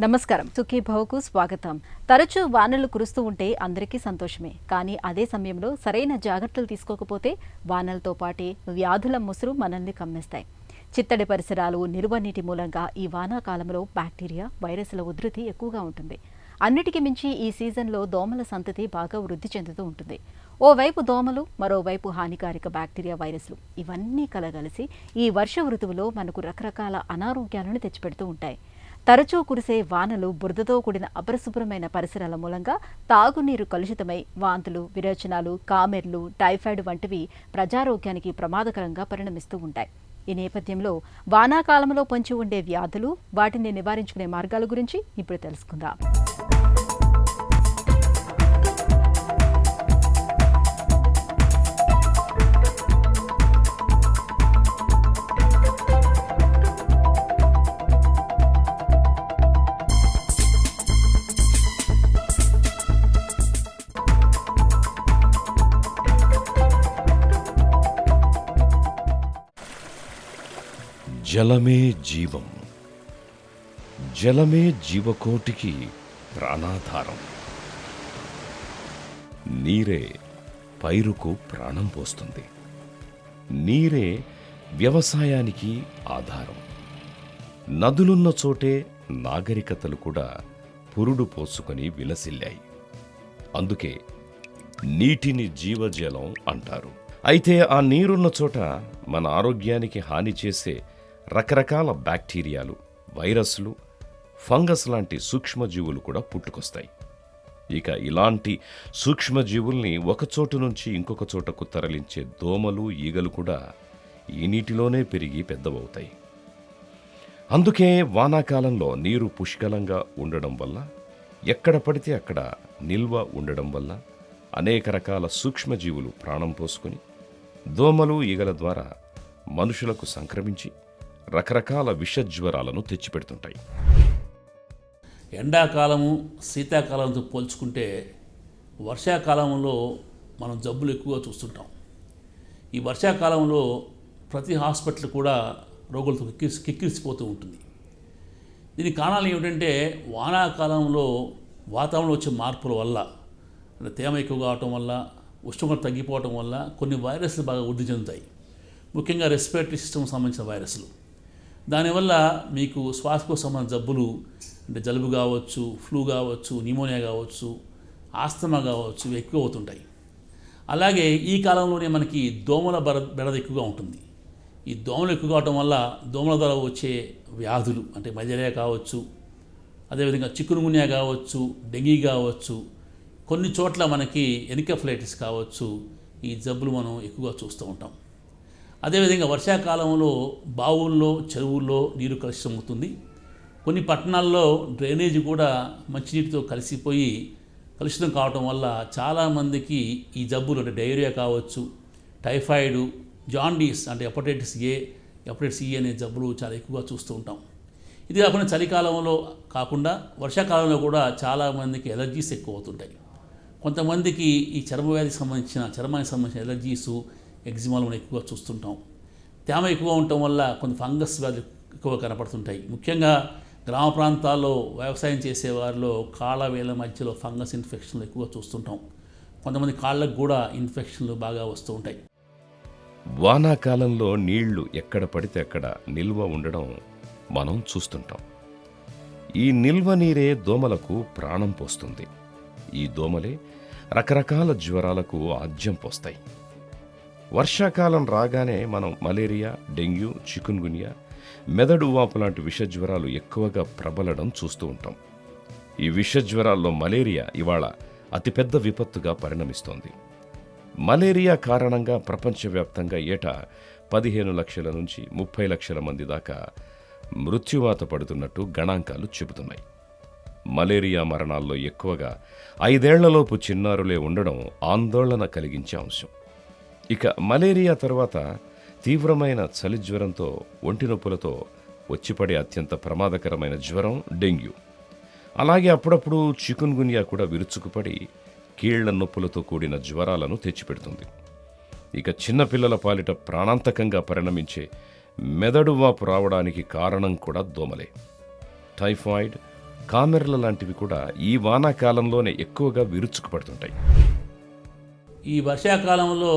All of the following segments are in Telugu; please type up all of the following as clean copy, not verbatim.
నమస్కారం. సుఖీ భవకు స్వాగతం. తరచూ వానలు కురుస్తూ ఉంటే అందరికీ సంతోషమే. కానీ అదే సమయంలో సరైన జాగ్రత్తలు తీసుకోకపోతే వానలతో పాటే వ్యాధుల ముసురు మనల్ని కమ్మేస్తాయి. చిత్తడి పరిసరాలు, నిల్వ నీటి మూలంగా ఈ వానాకాలంలో బ్యాక్టీరియా, వైరస్ల ఉధృతి ఎక్కువగా ఉంటుంది. అన్నిటికీ మించి ఈ సీజన్లో దోమల సంతతి బాగా వృద్ధి చెందుతూ ఉంటుంది. ఓవైపు దోమలు, మరోవైపు హానికారక బ్యాక్టీరియా, వైరస్లు ఇవన్నీ కలగలిసి ఈ వర్ష ఋతువులో మనకు రకరకాల అనారోగ్యాలను తెచ్చిపెడుతూ ఉంటాయి. తరచూ కురిసే వానలు, బురదతో కూడిన అపరిశుభ్రమైన పరిసరాల మూలంగా తాగునీరు కలుషితమై వాంతులు, విరేచనాలు, కామెర్లు, టైఫాయిడ్ వంటివి ప్రజారోగ్యానికి ప్రమాదకరంగా పరిణమిస్తూ ఉంటాయి. ఈ నేపథ్యంలో వానాకాలంలో పొంచి ఉండే వ్యాధులు, వాటిని నివారించుకునే మార్గాల గురించి ఇప్పుడు తెలుసుకుందాం. జలమే జీవం, జలమే జీవకోటికి ప్రాణాధారం. నీరే పైరుకు ప్రాణం పోస్తుంది. నీరే వ్యవసాయానికి ఆధారం. నదులున్న చోటే నాగరికతలు కూడా పురుడు పోసుకొని విలసిల్లాయి. అందుకే నీటిని జీవజలం అంటారు. అయితే ఆ నీరున్న చోట మన ఆరోగ్యానికి హాని చేసే రకరకాల బ్యాక్టీరియాలు, వైరస్లు, ఫంగస్ లాంటి సూక్ష్మజీవులు కూడా పుట్టుకొస్తాయి. ఇక ఇలాంటి సూక్ష్మజీవుల్ని ఒకచోటు నుంచి ఇంకొక చోటకు తరలించే దోమలు, ఈగలు కూడా ఈ నీటిలోనే పెరిగి పెద్దవవుతాయి. అందుకే వానాకాలంలో నీరు పుష్కలంగా ఉండడం వల్ల, ఎక్కడ పడితే అక్కడ నిల్వ ఉండడం వల్ల అనేక రకాల సూక్ష్మజీవులు ప్రాణం పోసుకొని దోమలు, ఈగల ద్వారా మనుషులకు సంక్రమించి రకరకాల విషజ్వరాలను తెచ్చిపెడుతుంటాయి. ఎండాకాలము, శీతాకాలంతో పోల్చుకుంటే వర్షాకాలంలో మనం జబ్బులు ఎక్కువగా చూస్తుంటాం. ఈ వర్షాకాలంలో ప్రతి హాస్పిటల్ కూడా రోగులతో కిక్కిరిసిపోతూ ఉంటుంది. దీనికి కారణాలు ఏమిటంటే వానాకాలంలో వాతావరణంలో వచ్చే మార్పుల వల్ల, అంటే తేమ ఎక్కువ కావటం వల్ల, ఉష్ణోగ్రత తగ్గిపోవటం వల్ల కొన్ని వైరస్లు బాగా వృద్ధి చెందుతాయి. ముఖ్యంగా రెస్పిరేటరీ సిస్టమ్ సంబంధించిన వైరస్లు. దానివల్ల మీకు శ్వాసకోశ సంబంధించిన జబ్బులు, అంటే జలుబు కావచ్చు, ఫ్లూ కావచ్చు, న్యూమోనియా కావచ్చు, ఆస్తమా కావచ్చు, ఇవి ఎక్కువ అవుతుంటాయి. అలాగే ఈ కాలంలోనే మనకి దోమల బెడద ఎక్కువగా ఉంటుంది. ఈ దోమలు ఎక్కువ కావటం వల్ల దోమల ద్వారా వచ్చే వ్యాధులు, అంటే మలేరియా కావచ్చు, అదేవిధంగా చికున్గున్యా కావచ్చు, డెంగీ కావచ్చు, కొన్ని చోట్ల మనకి ఎన్కెఫలైటిస్ కావచ్చు, ఈ జబ్బులు మనం ఎక్కువగా చూస్తూ ఉంటాం. అదేవిధంగా వర్షాకాలంలో బావుల్లో, చెరువుల్లో నీరు కలుషితం అవుతుంది. కొన్ని పట్టణాల్లో డ్రైనేజీ కూడా మంచినీటితో కలిసిపోయి కలుషితం కావటం వల్ల చాలామందికి ఈ జబ్బులు, అంటే డయేరియా కావచ్చు, టైఫాయిడ్, జాండీస్, అంటే హెపటైటిస్ ఏ, హెపటైటిస్ ఈ అనే జబ్బులు చాలా ఎక్కువగా చూస్తూ ఉంటాం. ఇది కాకుండా చలికాలంలో కాకుండా వర్షాకాలంలో కూడా చాలామందికి ఎలర్జీస్ ఎక్కువ అవుతుంటాయి. కొంతమందికి ఈ చర్మానికి సంబంధించిన ఎలర్జీసు, ఎగ్జిమాలు మనం ఎక్కువగా చూస్తుంటాం. తేమ ఎక్కువ ఉండటం వల్ల కొన్ని ఫంగస్ వ్యాధులు ఎక్కువ కనపడుతుంటాయి. ముఖ్యంగా గ్రామ ప్రాంతాల్లో వ్యవసాయం చేసేవారిలో కాళ్ళ వేళ్ళ మధ్యలో ఫంగస్ ఇన్ఫెక్షన్లు ఎక్కువగా చూస్తుంటాం. కొంతమంది కాళ్ళకు కూడా ఇన్ఫెక్షన్లు బాగా వస్తూ ఉంటాయి. వానాకాలంలో నీళ్లు ఎక్కడ పడితే అక్కడ నిల్వ ఉండడం మనం చూస్తుంటాం. ఈ నిల్వ నీరే దోమలకు ప్రాణం పోస్తుంది. ఈ దోమలే రకరకాల జ్వరాలకు ఆజ్యం పోస్తాయి. వర్షాకాలం రాగానే మనం మలేరియా, డెంగ్యూ, చికున్గున్యా, మెదడు వాపు లాంటి విషజ్వరాలు ఎక్కువగా ప్రబలడం చూస్తూ ఉంటాం. ఈ విషజ్వరాల్లో మలేరియా ఇవాళ అతిపెద్ద విపత్తుగా పరిణమిస్తోంది. మలేరియా కారణంగా ప్రపంచవ్యాప్తంగా ఏటా 15 లక్షల నుంచి 30 లక్షల మంది దాకా మృత్యువాత పడుతున్నట్టు గణాంకాలు చెబుతున్నాయి. మలేరియా మరణాల్లో ఎక్కువగా 5 ఏళ్లలోపు చిన్నారులే ఉండడం ఆందోళన కలిగించే అంశం. ఇక మలేరియా తర్వాత తీవ్రమైన చలి జ్వరంతో, ఒంటి నొప్పులతో వచ్చిపడే అత్యంత ప్రమాదకరమైన జ్వరం డెంగ్యూ. అలాగే అప్పుడప్పుడు చికున్గున్యా కూడా విరుచుకుపడి కీళ్ల నొప్పులతో కూడిన జ్వరాలను తెచ్చిపెడుతుంది. ఇక చిన్నపిల్లల పాలిట ప్రాణాంతకంగా పరిణమించే మెదడు వాపు రావడానికి కారణం కూడా దోమలే. టైఫాయిడ్, కామెర్ల లాంటివి కూడా ఈ వానాకాలంలోనే ఎక్కువగా విరుచుకుపడుతుంటాయి. ఈ వర్షాకాలంలో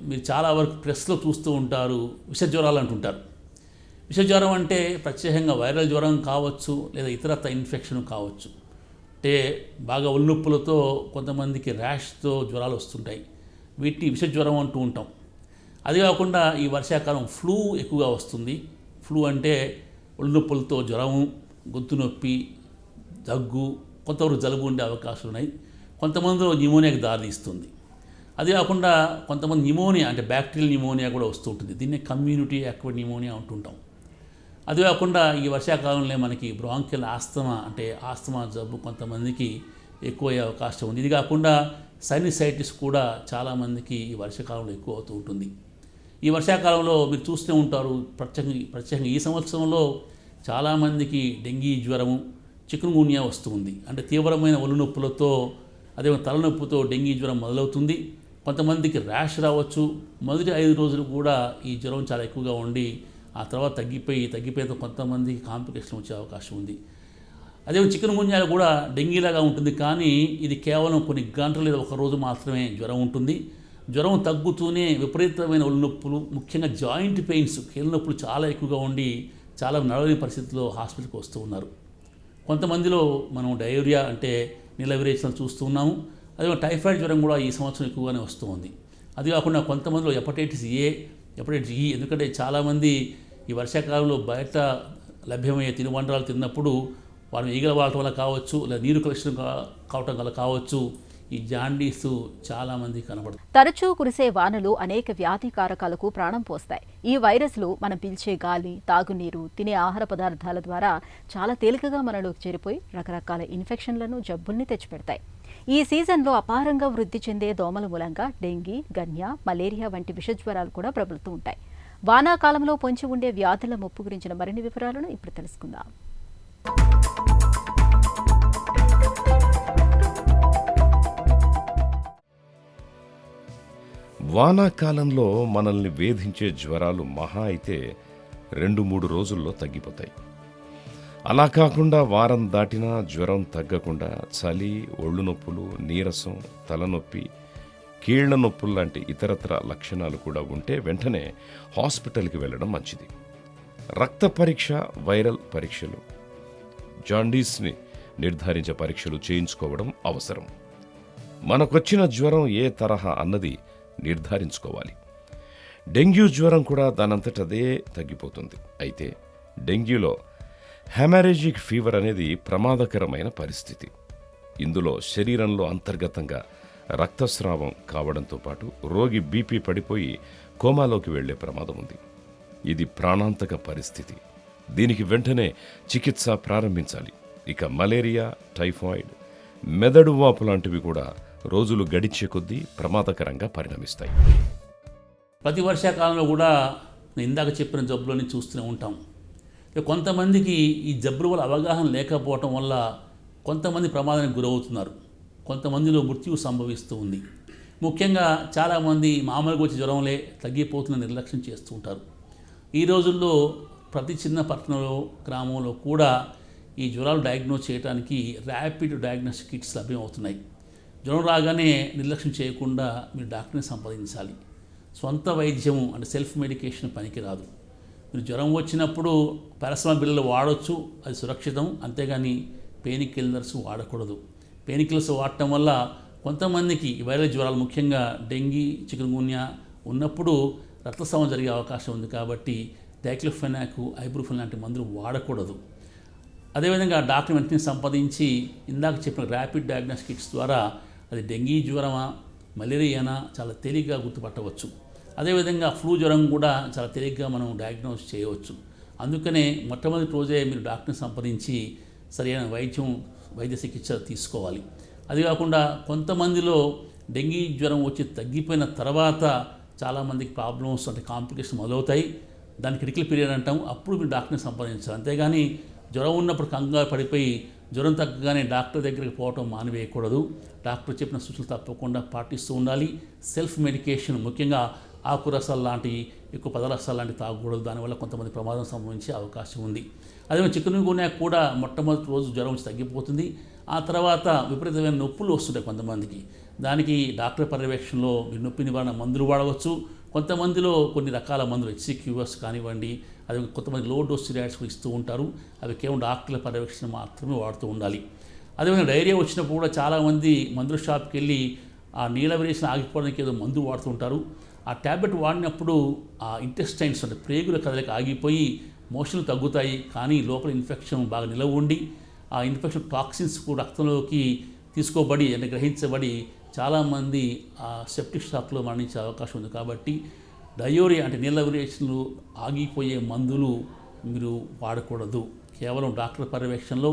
మీరు చాలా వరకు ప్రెస్లో చూస్తూ ఉంటారు, విష జ్వరాలు అంటుంటారు. విష జ్వరం అంటే ప్రత్యేకంగా వైరల్ జ్వరం కావచ్చు, లేదా ఇతరత్ర ఇన్ఫెక్షన్ కావచ్చు. అంటే బాగా ఒళ్ళునొప్పులతో కొంతమందికి ర్యాష్తో జ్వరాలు వస్తుంటాయి. వీటిని విష జ్వరం అంటూ ఉంటాం. అది కాకుండా ఈ వర్షాకాలం ఫ్లూ ఎక్కువగా వస్తుంది. ఫ్లూ అంటే ఒళ్ళునొప్పులతో జ్వరము, గొంతు నొప్పి, దగ్గు, కొంతవరకు జలుబు ఉండే అవకాశాలు ఉన్నాయి. కొంతమందిలో న్యూమోనియాకి దారితీస్తుంది. అది కాకుండా కొంతమంది న్యూమోనియా అంటే బ్యాక్టీరియల్ న్యూమోనియా కూడా వస్తూ ఉంటుంది. దీన్ని కమ్యూనిటీ అక్వైర్డ్ న్యూమోనియా అంటుంటాం. అది కాకుండా ఈ వర్షాకాలంలో మనకి బ్రాంకియల్ ఆస్తమా అంటే ఆస్తమా జబ్బు కొంతమందికి ఎక్కువ అయ్యే అవకాశం ఉంది. ఇది కాకుండా సైనసైటిస్ కూడా చాలామందికి ఈ వర్షాకాలంలో ఎక్కువ అవుతూ ఉంటుంది. ఈ వర్షాకాలంలో మీరు చూస్తూ ఉంటారు, ప్రత్యేకంగా ఈ సంవత్సరంలో చాలామందికి డెంగీ జ్వరము, చికున్గున్యా వస్తుంది. అంటే తీవ్రమైన ఒళ్ళు నొప్పులతో, అదే తలనొప్పితో డెంగీ జ్వరం మొదలవుతుంది. కొంతమందికి ర్యాష్ రావచ్చు. మొదటి 5 రోజులు కూడా ఈ జ్వరం చాలా ఎక్కువగా ఉండి ఆ తర్వాత తగ్గిపోయిన కొంతమందికి కాంప్లికేషన్ వచ్చే అవకాశం ఉంది. అదే చికున్గున్యా కూడా డెంగీలాగా ఉంటుంది, కానీ ఇది కేవలం కొన్ని గంటలు లేదా ఒక రోజు మాత్రమే జ్వరం ఉంటుంది. జ్వరం తగ్గుతూనే విపరీతమైన ఒళ్ళు నొప్పులు, ముఖ్యంగా జాయింట్ పెయిన్స్, కీళ్ళ నొప్పులు చాలా ఎక్కువగా ఉండి చాలా నడవలేని పరిస్థితిలో హాస్పిటల్కి వస్తూ ఉన్నారు. కొంతమందిలో మనం డయేరియా అంటే నీళ్ళ విరేచనలు చూస్తూ ఉన్నాము. అదే టైఫాయిడ్ జ్వరం కూడా ఈ సంవత్సరం ఎక్కువగానే వస్తూ ఉంది. అది కాకుండా కొంతమందిలో హెపటైటిస్ ఏ, హెపటైటిస్ ఈ, ఎందుకంటే చాలామంది ఈ వర్షాకాలంలో బయట లభ్యమయ్యే తినుబండారాలు తిన్నప్పుడు వారు ఈగల వాడటం వల్ల కావచ్చు, లేదా నీరు కలుషితం కావటం వల్ల కావచ్చు, ఈ జాండీస్ చాలామంది కనబడుతుంది. తరచూ కురిసే వానలు అనేక వ్యాధి కారకాలకు ప్రాణం పోస్తాయి. ఈ వైరస్లు మనం పీల్చే గాలి, తాగునీరు, తినే ఆహార పదార్థాల ద్వారా చాలా తేలికగా మనలోకి చేరిపోయి రకరకాల ఇన్ఫెక్షన్లను, జబ్బుల్ని తెచ్చిపెడతాయి. ఈ సీజన్లో అపారంగా వృద్ధి చెందే దోమల మూలంగా డెంగీ, గన్యా, మలేరియా వంటి విషజ్వరాలు కూడా ప్రబలుతూ ఉంటాయి. వానాకాలంలో పొంచి ఉండే వ్యాధుల ముప్పు గురించిన మరిన్ని వివరాలను ఇప్పుడు తెలుసుకుందాం. వానాకాలంలో మనల్ని వేధించే జ్వరాలు మహా అయితే 2-3 రోజుల్లో తగ్గిపోతాయి. అలా కాకుండా వారం దాటినా జ్వరం తగ్గకుండా చలి, ఒళ్ళు నొప్పులు, నీరసం, తలనొప్పి, కీళ్ల నొప్పులు లాంటి ఇతరత్ర లక్షణాలు కూడా ఉంటే వెంటనే హాస్పిటల్కి వెళ్ళడం మంచిది. రక్త పరీక్ష, వైరల్ పరీక్షలు, జాండీస్ని నిర్ధారించే పరీక్షలు చేయించుకోవడం అవసరం. మనకొచ్చిన జ్వరం ఏ తరహా అన్నది నిర్ధారించుకోవాలి. డెంగ్యూ జ్వరం కూడా దానంతటదే తగ్గిపోతుంది. అయితే డెంగ్యూలో హెమరేజిక్ ఫీవర్ అనేది ప్రమాదకరమైన పరిస్థితి. ఇందులో శరీరంలో అంతర్గతంగా రక్తస్రావం కావడంతో పాటు రోగి బీపీ పడిపోయి కోమాలోకి వెళ్లే ప్రమాదం ఉంది. ఇది ప్రాణాంతక పరిస్థితి. దీనికి వెంటనే చికిత్స ప్రారంభించాలి. ఇక మలేరియా, టైఫాయిడ్, మెదడు వాపు లాంటివి కూడా రోజులు గడిచే కొద్దీ ప్రమాదకరంగా పరిణమిస్తాయి. ప్రతి వర్షాకాలంలో కూడా నేను ఇందాక చెప్పిన జబ్బులని చూస్తూనే ఉంటాం. కొంతమందికి ఈ జబ్బుల వల్ల అవగాహన లేకపోవటం వల్ల కొంతమంది ప్రమాదానికి గురవుతున్నారు. కొంతమందిలో మృత్యువు సంభవిస్తూ ఉంది. ముఖ్యంగా చాలామంది మామూలుగా వచ్చే జ్వరంలే తగ్గిపోతున్న నిర్లక్ష్యం చేస్తూ ఉంటారు. ఈ రోజుల్లో ప్రతి చిన్న పట్టణంలో, గ్రామంలో కూడా ఈ జ్వరాలు డయాగ్నోస్ చేయడానికి ర్యాపిడ్ డయాగ్నోస్టిక్ కిట్స్ లభ్యమవుతున్నాయి. జ్వరం రాగానే నిర్లక్ష్యం చేయకుండా మీరు డాక్టర్ని సంప్రదించాలి. సొంత వైద్యము అంటే సెల్ఫ్ మెడికేషన్ పనికిరాదు. మీరు జ్వరం వచ్చినప్పుడు పారాసిటమాల్ బిళ్ళలు వాడవచ్చు, అది సురక్షితం. అంతేగాని పెయిన్ కిల్లర్స్ వాడకూడదు. పెయిన్ కిల్లర్స్ వాడటం వల్ల కొంతమందికి వైరల్ జ్వరాలు, ముఖ్యంగా డెంగీ, చికున్గున్యా ఉన్నప్పుడు రక్తస్రావం జరిగే అవకాశం ఉంది. కాబట్టి డైక్లోఫెనాక్, ఐబ్రూఫెన్ లాంటి మందులు వాడకూడదు. అదేవిధంగా డాక్టర్ వెంటనే సంప్రదించి ఇందాక చెప్పిన ర్యాపిడ్ డయాగ్నోస్టిక్ కిట్స్ ద్వారా అది డెంగీ జ్వరమా, మలేరియానా చాలా తేలిగ్గా గుర్తుపట్టవచ్చు. అదేవిధంగా ఫ్లూ జ్వరం కూడా చాలా తేలిగ్గా మనం డయాగ్నోస్ చేయవచ్చు. అందుకనే మొట్టమొదటి రోజే మీరు డాక్టర్ని సంప్రదించి సరైన వైద్య చికిత్స తీసుకోవాలి. అది కాకుండా కొంతమందిలో డెంగీ జ్వరం వచ్చి తగ్గిపోయిన తర్వాత చాలామందికి ప్రాబ్లమ్స్ అంటే కాంప్లికేషన్ మొదలవుతాయి. దాన్ని క్రిటికల్ పీరియడ్ అంటాం. అప్పుడు మీరు డాక్టర్ని సంప్రదించాలి. అంతేగాని జ్వరం ఉన్నప్పుడు కంగారు పడిపోయి జ్వరం తగ్గగానే డాక్టర్ దగ్గరికి పోవటం మానివేయకూడదు. డాక్టర్ చెప్పిన సూచనలు తప్పకుండా పాటిస్తూ ఉండాలి. సెల్ఫ్ మెడికేషన్, ముఖ్యంగా ఆకురసాలు లాంటి ఎక్కువ పదరసాలు లాంటివి తాగకూడదు. దానివల్ల కొంతమంది ప్రమాదం సంభవించే అవకాశం ఉంది. అదే చికెన్ గున్యా కూడా మొట్టమొదటి రోజు జ్వరం వచ్చి తగ్గిపోతుంది. ఆ తర్వాత విపరీతమైన నొప్పులు వస్తుంటాయి కొంతమందికి. దానికి డాక్టర్ పర్యవేక్షణలో మీరు నొప్పి నివారణ మందులు వాడవచ్చు. కొంతమందిలో కొన్ని రకాల మందులు HCQS కానివ్వండి, అది కొంతమంది లో డోస్ స్టెరాయిడ్స్ కూడా ఇస్తూ ఉంటారు. అవి కేవలం డాక్టర్ల పర్యవేక్షణ మాత్రమే వాడుతూ ఉండాలి. అదేవిధంగా డైరియా వచ్చినప్పుడు కూడా చాలామంది మందుల షాప్కి వెళ్ళి ఆ నీల వేరియేషన్ ఆగిపోవడానికి ఏదో మందు వాడుతుంటారు. ఆ ట్యాబ్లెట్ వాడినప్పుడు ఆ ఇంటెస్టైన్స్ అంటే ప్రేగుల కదలిక ఆగిపోయి మోషన్లు తగ్గుతాయి. కానీ లోపల ఇన్ఫెక్షన్ బాగా నిలవ ఉండి ఆ ఇన్ఫెక్షన్ టాక్సిన్స్ రక్తంలోకి తీసుకోబడి అంటే గ్రహించబడి చాలామంది ఆ సెప్టిక్ షాక్లో మరణించే అవకాశం ఉంది. కాబట్టి డయోరియా అంటే నీళ్ళ వేరియేషన్లు ఆగిపోయే మందులు మీరు వాడకూడదు. కేవలం డాక్టర్ పర్యవేక్షణలో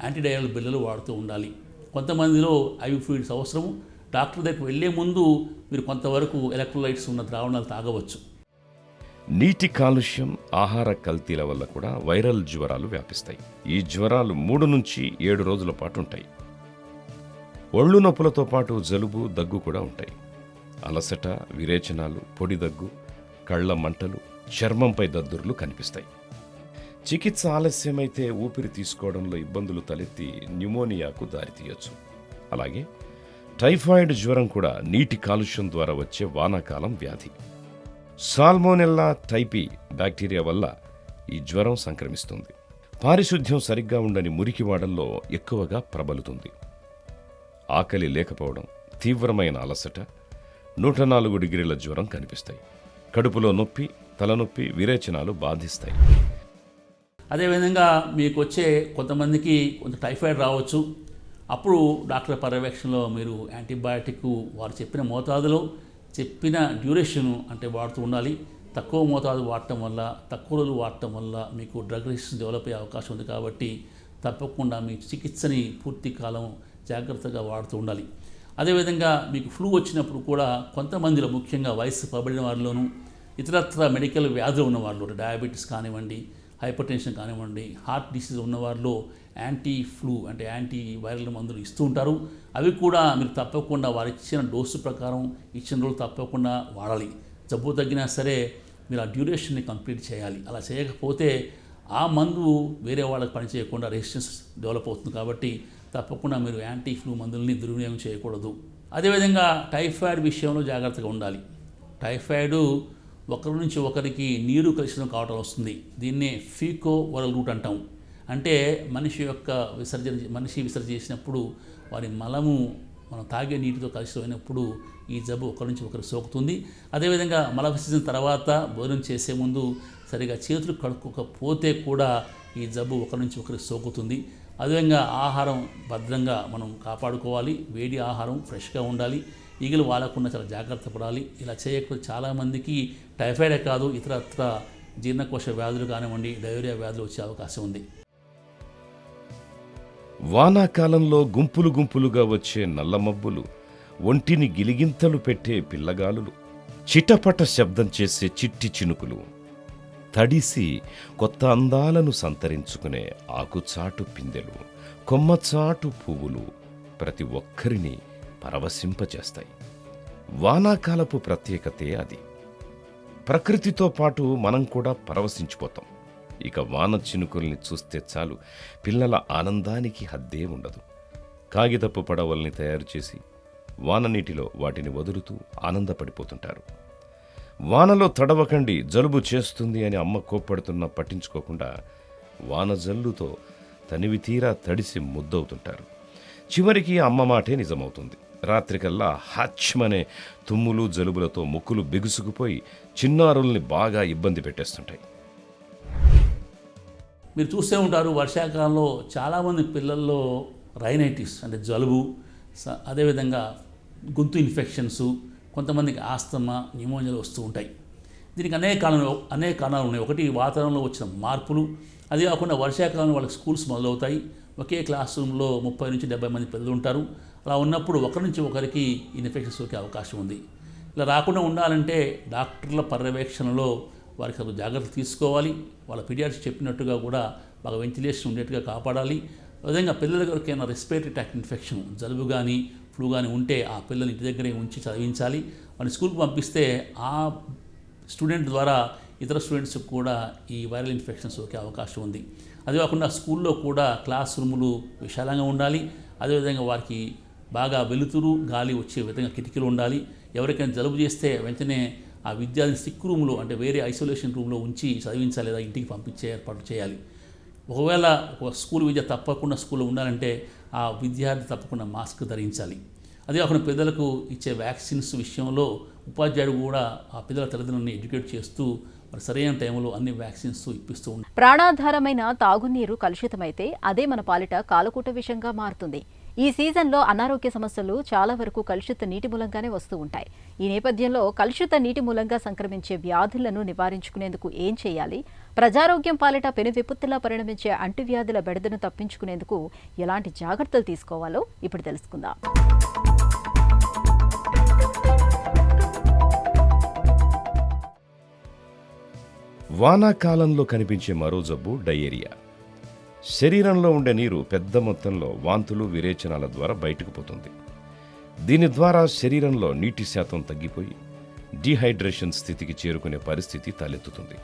యాంటీడయల్ బిళ్ళలు వాడుతూ ఉండాలి. కొంతమందిలో ఐవి ఫ్లూయిడ్స్ అవసరము. డాక్టర్ దగ్గరికి వెళ్ళే ముందు మీరు కొంతవరకు ఎలక్ట్రోలైట్స్ ఉన్న ద్రావణాలు తాగవచ్చు. నీటి కాలుష్యం, ఆహార కల్తీల వల్ల కూడా వైరల్ జ్వరాలు వ్యాపిస్తాయి. ఈ జ్వరాలు 3 నుంచి 7 రోజుల పాటు ఉంటాయి. ఒళ్ళు నొప్పులతో పాటు జలుబు, దగ్గు కూడా ఉంటాయి. అలసట, విరేచనాలు, పొడి దగ్గు, కళ్ళ మంటలు, చర్మంపై దద్దుర్లు కనిపిస్తాయి. చికిత్స ఆలస్యమైతే ఊపిరి తీసుకోవడంలో ఇబ్బందులు తలెత్తి న్యూమోనియాకు దారితీయొచ్చు. అలాగే టైఫాయిడ్ జ్వరం కూడా నీటి కాలుష్యం ద్వారా వచ్చే వానాకాలం వ్యాధి. సాల్మోనెల్లా టైపీ బ్యాక్టీరియా వల్ల ఈ జ్వరం సంక్రమిస్తుంది. పారిశుద్ధ్యం సరిగ్గా ఉండని మురికివాడల్లో ఎక్కువగా ప్రబలుతుంది. ఆకలి లేకపోవడం, తీవ్రమైన అలసట, 104 డిగ్రీల జ్వరం కనిపిస్తాయి. కడుపులో నొప్పి, తలనొప్పి, విరేచనాలు బాధిస్తాయి. అదేవిధంగా మీకు వచ్చే కొంతమందికి కొంత టైఫాయిడ్ రావచ్చు. అప్పుడు డాక్టర్ పర్యవేక్షణలో మీరు యాంటీబయాటిక్ వారు చెప్పిన మోతాదులో చెప్పిన డ్యూరేషను అంటే వాడుతూ ఉండాలి. తక్కువ మోతాదు వాడటం వల్ల, తక్కువ రోజులు వాడటం వల్ల మీకు డ్రగ్ రెసిస్టెన్స్ డెవలప్ అయ్యే అవకాశం ఉంది. కాబట్టి తప్పకుండా మీ చికిత్సని పూర్తి కాలం జాగ్రత్తగా వాడుతూ ఉండాలి. అదేవిధంగా మీకు ఫ్లూ వచ్చినప్పుడు కూడా కొంతమందిలో ముఖ్యంగా వయసు పబడిన వారిలోనూ ఇతరత్ర మెడికల్ వ్యాధులు ఉన్నవాళ్ళు డయాబెటీస్ కానివ్వండి, హైపర్ టెన్షన్ కానివ్వండి, హార్ట్ డిసీజ్ ఉన్నవారిలో యాంటీ ఫ్లూ అంటే యాంటీ వైరల్ మందులు ఇస్తూ ఉంటారు. అవి కూడా మీరు తప్పకుండా వారు ఇచ్చిన డోసు ప్రకారం ఇచ్చిన రోజులు తప్పకుండా వాడాలి. జబ్బు తగ్గినా సరే మీరు ఆ డ్యూరేషన్ని కంప్లీట్ చేయాలి. అలా చేయకపోతే ఆ మందు వేరే వాళ్ళకి పనిచేయకుండా రెసిస్టెన్స్ డెవలప్ అవుతుంది. కాబట్టి తప్పకుండా మీరు యాంటీ ఫ్లూ మందుల్ని దుర్వినియోగం చేయకూడదు. అదేవిధంగా టైఫాయిడ్ విషయంలో జాగ్రత్తగా ఉండాలి. టైఫాయిడ్ ఒకరి నుంచి ఒకరికి నీరు కలిసిన కావటం వస్తుంది. దీన్నే ఫీకో వరల్ రూట్ అంటాం. అంటే మనిషి విసర్జన చేసినప్పుడు వారి మలము మనం తాగే నీటితో కలిసిపోయినప్పుడు ఈ జబ్బు ఒకరి నుంచి ఒకరు సోకుతుంది. అదేవిధంగా మల విసర్జన తర్వాత భోజనం చేసే ముందు సరిగా చేతులు కడుక్కోకపోతే కూడా ఈ జబ్బు ఒకరి నుంచి ఒకరికి సోకుతుంది. అదేవిధంగా ఆహారం భద్రంగా మనం కాపాడుకోవాలి. వేడి ఆహారం ఫ్రెష్గా ఉండాలి. ఈగలు వాడకుండా చాలా జాగ్రత్త పడాలి. ఇలా చేయకపోతే చాలామందికి టైఫాయిడే కాదు ఇతరత్ర జీర్ణకోశ వ్యాధులు కానివ్వండి, డయోరియా వ్యాధులు వచ్చే అవకాశం ఉంది. వానాకాలంలో గుంపులు గుంపులుగా వచ్చే నల్లమబ్బులు, ఒంటిని గిలిగింతలు పెట్టే పిల్లగాలులు, చిటపట శబ్దం చేసే చిట్టి చినుకులు, తడిసి కొత్త అందాలను సంతరించుకునే ఆకుచాటు పిందెలు, కొమ్మచాటు పువ్వులు ప్రతి ఒక్కరిని పరవశింపచేస్తాయి. వానాకాలపు ప్రత్యేకతే అది. ప్రకృతితో పాటు మనం కూడా పరవశించిపోతాం. ఇక వాన చినుకుల్ని చూస్తే చాలు, పిల్లల ఆనందానికి హద్దే ఉండదు. కాగితపు పడవల్ని తయారు చేసి వాన నీటిలో వాటిని వదులుతూ ఆనందపడిపోతుంటారు. వానలో తడవకండి, జలుబు చేస్తుంది అని అమ్మ కోప్పడుతున్నా పట్టించుకోకుండా వాన జల్లుతో తనివి తీరా తడిసి ముద్దవుతుంటారు. చివరికి అమ్మ మాటే నిజమవుతుంది. రాత్రికల్లా హాచ్మనే తుమ్ములు జలుబులతో ముక్కులు బిగుసుకుపోయి చిన్నారుల్ని బాగా ఇబ్బంది పెట్టేస్తుంటాయి. మీరు చూస్తూ ఉంటారు, వర్షాకాలంలో చాలామంది పిల్లల్లో రైనైటిస్ అంటే జలుబు, అదేవిధంగా గొంతు ఇన్ఫెక్షన్స్, కొంతమందికి ఆస్తమా, న్యూమోనియాలు వస్తూ ఉంటాయి. దీనికి అనేక కారణాలు ఉన్నాయి. ఒకటి వాతావరణంలో వచ్చిన మార్పులు, అది కాకుండా వర్షాకాలంలో వాళ్ళకి స్కూల్స్ మొదలవుతాయి. ఒకే క్లాస్ రూమ్లో 30 నుంచి 70 మంది పిల్లలు ఉంటారు. అలా ఉన్నప్పుడు ఒకరి నుంచి ఒకరికి ఇన్ఫెక్షన్స్ సోకే అవకాశం ఉంది. ఇలా రాకుండా ఉండాలంటే డాక్టర్ల పర్యవేక్షణలో వారికి అసలు జాగ్రత్తలు తీసుకోవాలి. వాళ్ళ పీడియాట్రిస్ట్ చెప్పినట్టుగా కూడా బాగా వెంటిలేషన్ ఉండేట్టుగా కాపాడాలి. విధంగా పిల్లలకి ఎవరికైనా రెస్పిరేటరీ ట్రాక్ట్ ఇన్ఫెక్షన్, జలుబు కానీ ఫ్లూ కానీ ఉంటే ఆ పిల్లల్ని ఇంటి దగ్గరే ఉంచి చదివించాలి. వాళ్ళని స్కూల్కి పంపిస్తే ఆ స్టూడెంట్ ద్వారా ఇతర స్టూడెంట్స్కి కూడా ఈ వైరల్ ఇన్ఫెక్షన్స్ సోకే అవకాశం ఉంది. అదే కాకుండా స్కూల్లో కూడా క్లాస్ రూములు విశాలంగా ఉండాలి. అదేవిధంగా వారికి బాగా వెలుతురు గాలి వచ్చే విధంగా కిటికీలు ఉండాలి. ఎవరికైనా జలుబు చేస్తే వెంటనే ఆ విద్యార్థిని సిక్ రూమ్లో అంటే వేరే ఐసోలేషన్ రూమ్లో ఉంచి చదివించాలి లేదా ఇంటికి పంపించే ఏర్పాటు చేయాలి. ఒకవేళ ఒక స్కూల్ విద్య తప్పకుండా స్కూల్లో ఉండాలంటే ఆ విద్యార్థి తప్పకుండా మాస్క్ ధరించాలి. అదే కాకుండా పిల్లలకు ఇచ్చే వ్యాక్సిన్స్ విషయంలో ఉపాధ్యాయుడు కూడా ఆ పిల్లల తల్లిదండ్రులను ఎడ్యుకేట్ చేస్తూ మరి సరైన టైంలో అన్ని వ్యాక్సిన్స్ ఇప్పిస్తూ ఉంటారు. ప్రాణాధారమైన తాగునీరు కలుషితమైతే అదే మన పాలిట కాలకూట విషంగా మారుతుంది. ఈ సీజన్లో అనారోగ్య సమస్యలు చాలా వరకు కలుషిత నీటి మూలంగానే వస్తూ ఉంటాయి. ఈ నేపథ్యంలో కలుషిత నీటి మూలంగా సంక్రమించే వ్యాధులను నివారించుకునేందుకు ఏం చేయాలి? ప్రజారోగ్యం పాలిట పెను విపత్తులా పరిణమించే అంటువ్యాధుల బెడదను తప్పించుకునేందుకు ఎలాంటి జాగ్రత్తలు తీసుకోవాలో ఇప్పుడు తెలుసుకుందాం. వానాకాలంలో కనిపించే మరో జబ్బు డయేరియా. శరీరంలో ఉండే నీరు పెద్ద మొత్తంలో వాంతులు విరేచనాల ద్వారా బయటకు పోతుంది. దీని ద్వారా శరీరంలో నీటి శాతం తగ్గిపోయి డీహైడ్రేషన్ స్థితికి చేరుకునే పరిస్థితి తలెత్తుతుంది.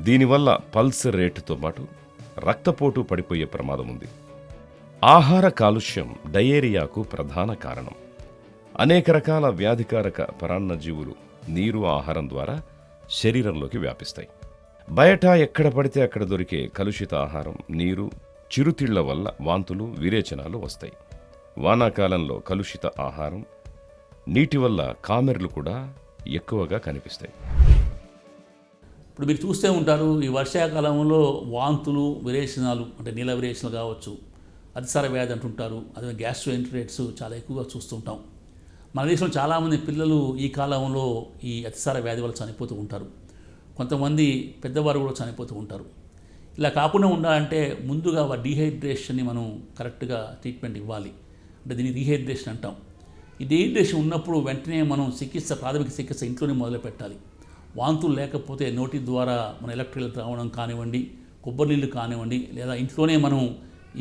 దీనివల్ల పల్స్ రేటుతో పాటు రక్తపోటు పడిపోయే ప్రమాదం ఉంది. ఆహార కాలుష్యం డయేరియాకు ప్రధాన కారణం. అనేక రకాల వ్యాధికారక పరాన్నజీవులు నీరు ఆహారం ద్వారా శరీరంలోకి వ్యాపిస్తాయి. బయట ఎక్కడ పడితే అక్కడ దొరికే కలుషిత ఆహారం, నీరు, చిరుతిళ్ల వల్ల వాంతులు విరేచనాలు వస్తాయి. వానాకాలంలో కలుషిత ఆహారం, నీటి వల్ల కామెర్లు కూడా ఎక్కువగా కనిపిస్తాయి. ఇప్పుడు మీరు చూస్తూ ఉంటారు, ఈ వర్షాకాలంలో వాంతులు విరేచనాలు అంటే నీళ్ళ విరేచనాలు కావచ్చు, అతిసార వ్యాధి అంటుంటారు, అదే గ్యాస్ట్రోఎంటరైటిస్ చాలా ఎక్కువగా చూస్తుంటాం. మన దేశంలో చాలామంది పిల్లలు ఈ కాలంలో ఈ అతిసార వ్యాధి వల్ల చనిపోతూ ఉంటారు. కొంతమంది పెద్దవారు కూడా చనిపోతూ ఉంటారు. ఇలా కాకుండా ఉండాలంటే ముందుగా డీహైడ్రేషన్ని మనం కరెక్ట్గా ట్రీట్మెంట్ ఇవ్వాలి. అంటే దీన్ని రీహైడ్రేషన్ అంటాం. ఈ డీహైడ్రేషన్ ఉన్నప్పుడు వెంటనే మనం ప్రాథమిక చికిత్స ఇంట్లోనే మొదలు పెట్టాలి. వాంతులు లేకపోతే నోటి ద్వారా మన ఎలక్ట్రోలైట్ ద్రావణం కానివ్వండి, కొబ్బరి నీళ్ళు కానివ్వండి, లేదా ఇంట్లోనే మనం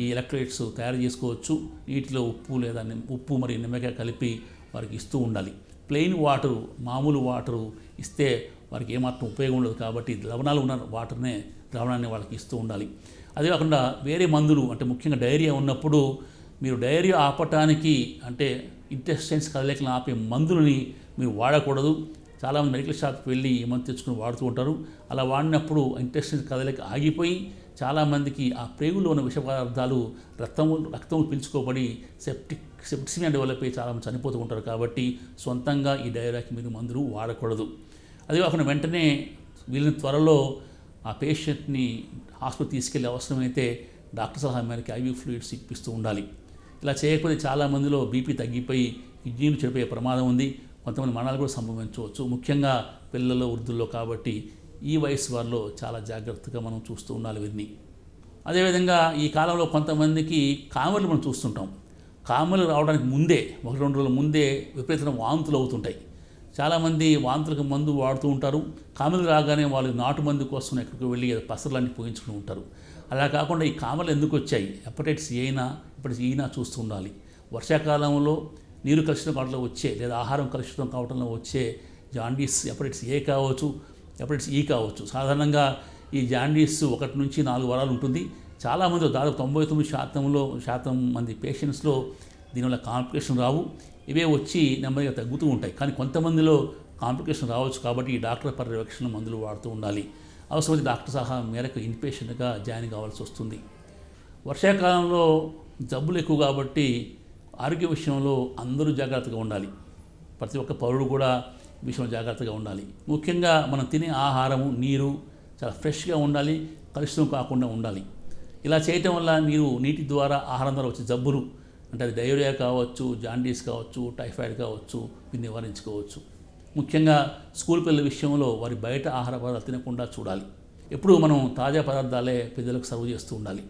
ఈ ఎలక్ట్రోలైట్స్ తయారు చేసుకోవచ్చు. నీటిలో ఉప్పు మరియు నిమ్మకాయ కలిపి వారికి ఇస్తూ ఉండాలి. ప్లెయిన్ వాటరు, మామూలు వాటరు ఇస్తే వారికి ఏమాత్రం ఉపయోగం ఉండదు. కాబట్టి లవణాలు ఉన్న ద్రావణాన్ని వాళ్ళకి ఇస్తూ ఉండాలి. అదే కాకుండా వేరే మందులు అంటే ముఖ్యంగా డయేరియా ఉన్నప్పుడు మీరు డయేరియా ఆపటానికి అంటే ఇంటెస్టైన్స్ కదలికలను ఆపే మందులని మీరు వాడకూడదు. చాలామంది మెడికల్ షాప్కి వెళ్ళి ఈ మందు తెచ్చుకుని వాడుతూ ఉంటారు. అలా వాడినప్పుడు ఇంటెస్టైన్స్ కదలిక ఆగిపోయి చాలామందికి ఆ ప్రేగులో ఉన్న విష పదార్థాలు రక్తం పీల్చుకోబడి సెప్టిసిమియా డెవలప్ అయ్యి చాలామంది చనిపోతూ ఉంటారు. కాబట్టి సొంతంగా ఈ డయేరియాకి మీరు మందులు వాడకూడదు. అదే కాకుండా వెంటనే వీళ్ళని త్వరలో ఆ పేషెంట్ని హాస్పిటల్ తీసుకెళ్ళి అవసరమైతే డాక్టర్ సలహా మేరకు ఐవీ ఫ్లూయిడ్స్ ఇప్పిస్తూ ఉండాలి. ఇలా చేయకపోతే చాలామందిలో బీపీ తగ్గిపోయి కిడ్నీలు చెడిపోయే ప్రమాదం ఉంది. కొంతమంది మరణాలు కూడా సంభవించవచ్చు, ముఖ్యంగా పిల్లల్లో, వృద్ధుల్లో. కాబట్టి ఈ వయసు వారిలో చాలా జాగ్రత్తగా మనం చూస్తూ ఉండాలి వీరిని. అదేవిధంగా ఈ కాలంలో కొంతమందికి కామెర్లు మనం చూస్తుంటాం. కామెర్లు రావడానికి ముందే 1-2 రోజుల ముందే విపరీతమైన వాంతులు అవుతుంటాయి. చాలామంది వాంతులకు మందు వాడుతూ ఉంటారు. కామెర్లు రాగానే వాళ్ళు నాటు మందు కోసం ఎక్కడికి వెళ్ళి పసర్లన్నీ పోయించుకుని ఉంటారు. అలా కాకుండా ఈ కామెర్లు ఎందుకు వచ్చాయి? హెపటైటిస్ ఈనా చూస్తూ ఉండాలి. వర్షాకాలంలో నీరు కలుషితం కావడంలో వచ్చే లేదా ఆహారం కలుషితం కావడంలో వచ్చే జాండీస్ హెపటైటిస్ ఏ కావచ్చు, హెపటైటిస్ ఈ కావచ్చు. సాధారణంగా ఈ జాండీస్ 1 నుంచి 4 వారాలు ఉంటుంది. చాలామంది దాదాపు 99% మంది పేషెంట్స్లో దీనివల్ల కాంప్లికేషన్ రావు. ఇవే వచ్చి నెమ్మదిగా తగ్గుతూ ఉంటాయి. కానీ కొంతమందిలో కాంప్లికేషన్ రావచ్చు. కాబట్టి ఈ డాక్టర్ పర్యవేక్షణ మందులు వాడుతూ ఉండాలి. అవసరమైతే డాక్టర్ సలహా మేరకు ఇన్పేషెంట్గా జాయిన్ కావాల్సి వస్తుంది. వర్షాకాలంలో జబ్బులు ఎక్కువ కాబట్టి ఆరోగ్య విషయంలో అందరూ జాగ్రత్తగా ఉండాలి. ప్రతి ఒక్క పౌరుడు కూడా ఈ విషయంలో జాగ్రత్తగా ఉండాలి. ముఖ్యంగా మనం తినే ఆహారము, నీరు చాలా ఫ్రెష్గా ఉండాలి, కలుషితం కాకుండా ఉండాలి. ఇలా చేయటం వల్ల మీరు నీటి ద్వారా ఆహారం ద్వారా వచ్చే జబ్బులు అంటే అది డయేరియా కావచ్చు, జాండీస్ కావచ్చు, టైఫాయిడ్ కావచ్చు, వీటిని నివారించుకోవచ్చు. ముఖ్యంగా స్కూల్ పిల్లల విషయంలో వారి బయట ఆహార పదార్థాలు తినకుండా చూడాలి. ఎప్పుడూ మనం తాజా పదార్థాలే పిల్లలకు సర్వ్ చేస్తూ ఉండాలి.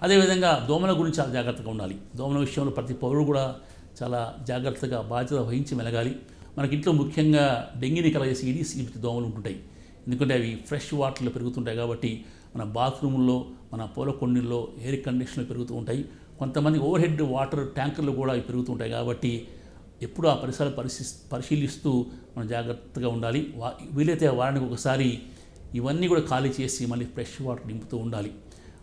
అదేవిధంగా దోమల గురించి చాలా జాగ్రత్తగా ఉండాలి. దోమల విషయంలో ప్రతి పౌరుడు కూడా చాలా జాగ్రత్తగా బాధ్యత వహించి మెలగాలి. మనకి ఇంట్లో ముఖ్యంగా డెంగీని కలగజేసి ఈడీస్ దోమలు ఉంటుంటాయి. ఎందుకంటే అవి ఫ్రెష్ వాటర్లో పెరుగుతుంటాయి. కాబట్టి మన బాత్రూముల్లో, మన పూల కుండీల్లో, ఎయిర్ కండిషన్లో పెరుగుతూ ఉంటాయి. కొంతమంది ఓవర్ హెడ్ వాటర్ ట్యాంకర్లు కూడా అవి పెరుగుతుంటాయి కాబట్టి ఎప్పుడు ఆ పరిసరాలు పరిశీలిస్తూ మనం జాగ్రత్తగా ఉండాలి. వీలైతే వారానికి ఒకసారి ఇవన్నీ కూడా ఖాళీ చేసి మళ్ళీ ఫ్రెష్ వాటర్ నింపుతూ ఉండాలి.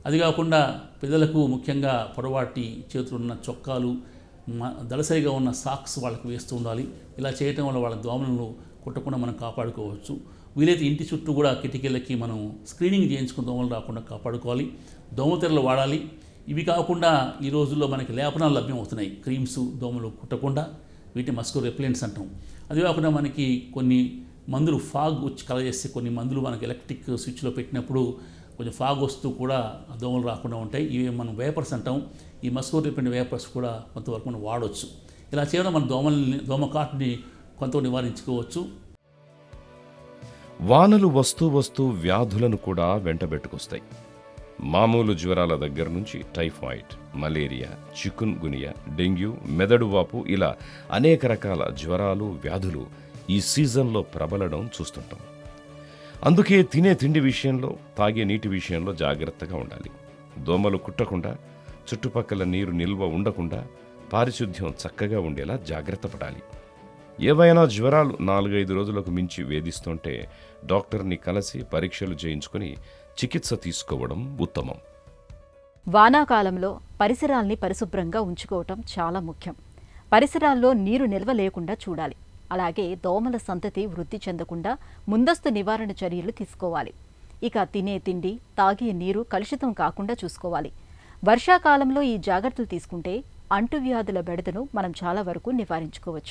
అది కాకుండా పిల్లలకు ముఖ్యంగా పొడవాటి చేతులు ఉన్న చొక్కాలు, దళసరిగా ఉన్న సాక్స్ వాళ్ళకు వేస్తూ ఉండాలి. ఇలా చేయటం వల్ల వాళ్ళ దోమలను కుట్టకుండా మనం కాపాడుకోవచ్చు. వీలైతే ఇంటి చుట్టూ కూడా కిటికీలకి మనం స్క్రీనింగ్ చేయించుకుని దోమలు రాకుండా కాపాడుకోవాలి. దోమతెరలు వాడాలి. ఇవి కాకుండా ఈ రోజుల్లో మనకి లేపనాలు లభ్యమవుతున్నాయి, క్రీమ్స్ దోమలు కుట్టకుండా, వీటిని మస్కిటో రిపెలెంట్స్ అంటాం. అది కాకుండా మనకి కొన్ని మందులు ఫాగ్ వచ్చి కలగజేస్తే కొన్ని మందులు మనకి ఎలక్ట్రిక్ స్విచ్లో పెట్టినప్పుడు కొంచెం ఫాగ్ వస్తూ కూడా దోమలు రాకుండా ఉంటాయి. ఇవి మనం వేపర్స్ అంటాం. ఈ మస్కిటో రిపెలెంట్ వేపర్స్ కూడా కొంతవరకు మనం వాడవచ్చు. ఇలా చేయడం మన దోమ కాటుని కొంత నివారించుకోవచ్చు. వానలు వస్తూ వస్తూ వ్యాధులను కూడా వెంటబెట్టుకొస్తాయి. మామూలు జ్వరాల దగ్గర నుంచి టైఫాయిడ్, మలేరియా, చికున్ గునియా, డెంగ్యూ, మెదడు వాపు ఇలా అనేక రకాల జ్వరాలు, వ్యాధులు ఈ సీజన్లో ప్రబలడం చూస్తుంటాం. అందుకే తినే తిండి విషయంలో, తాగే నీటి విషయంలో జాగ్రత్తగా ఉండాలి. దోమలు కుట్టకుండా, చుట్టుపక్కల నీరు నిల్వ ఉండకుండా పారిశుద్ధ్యం చక్కగా ఉండేలా జాగ్రత్త పడాలి. ఏవైనా జ్వరాలు 4-5 రోజులకు మించి వేధిస్తుంటే డాక్టర్ని కలిసి పరీక్షలు చేయించుకుని చికిత్స తీసుకోవడం ఉత్తమం. వానాకాలంలో పరిసరాల్ని పరిశుభ్రంగా ఉంచుకోవటం చాలా ముఖ్యం. పరిసరాల్లో నీరు నిల్వ లేకుండా చూడాలి. అలాగే దోమల సంతతి వృద్ధి చెందకుండా ముందస్తు నివారణ చర్యలు తీసుకోవాలి. ఇక తినే తిండి, తాగే నీరు కలుషితం కాకుండా చూసుకోవాలి. వర్షాకాలంలో ఈ జాగ్రత్తలు తీసుకుంటే అంటువ్యాధుల బెడదను మనం చాలా వరకు నివారించుకోవచ్చు.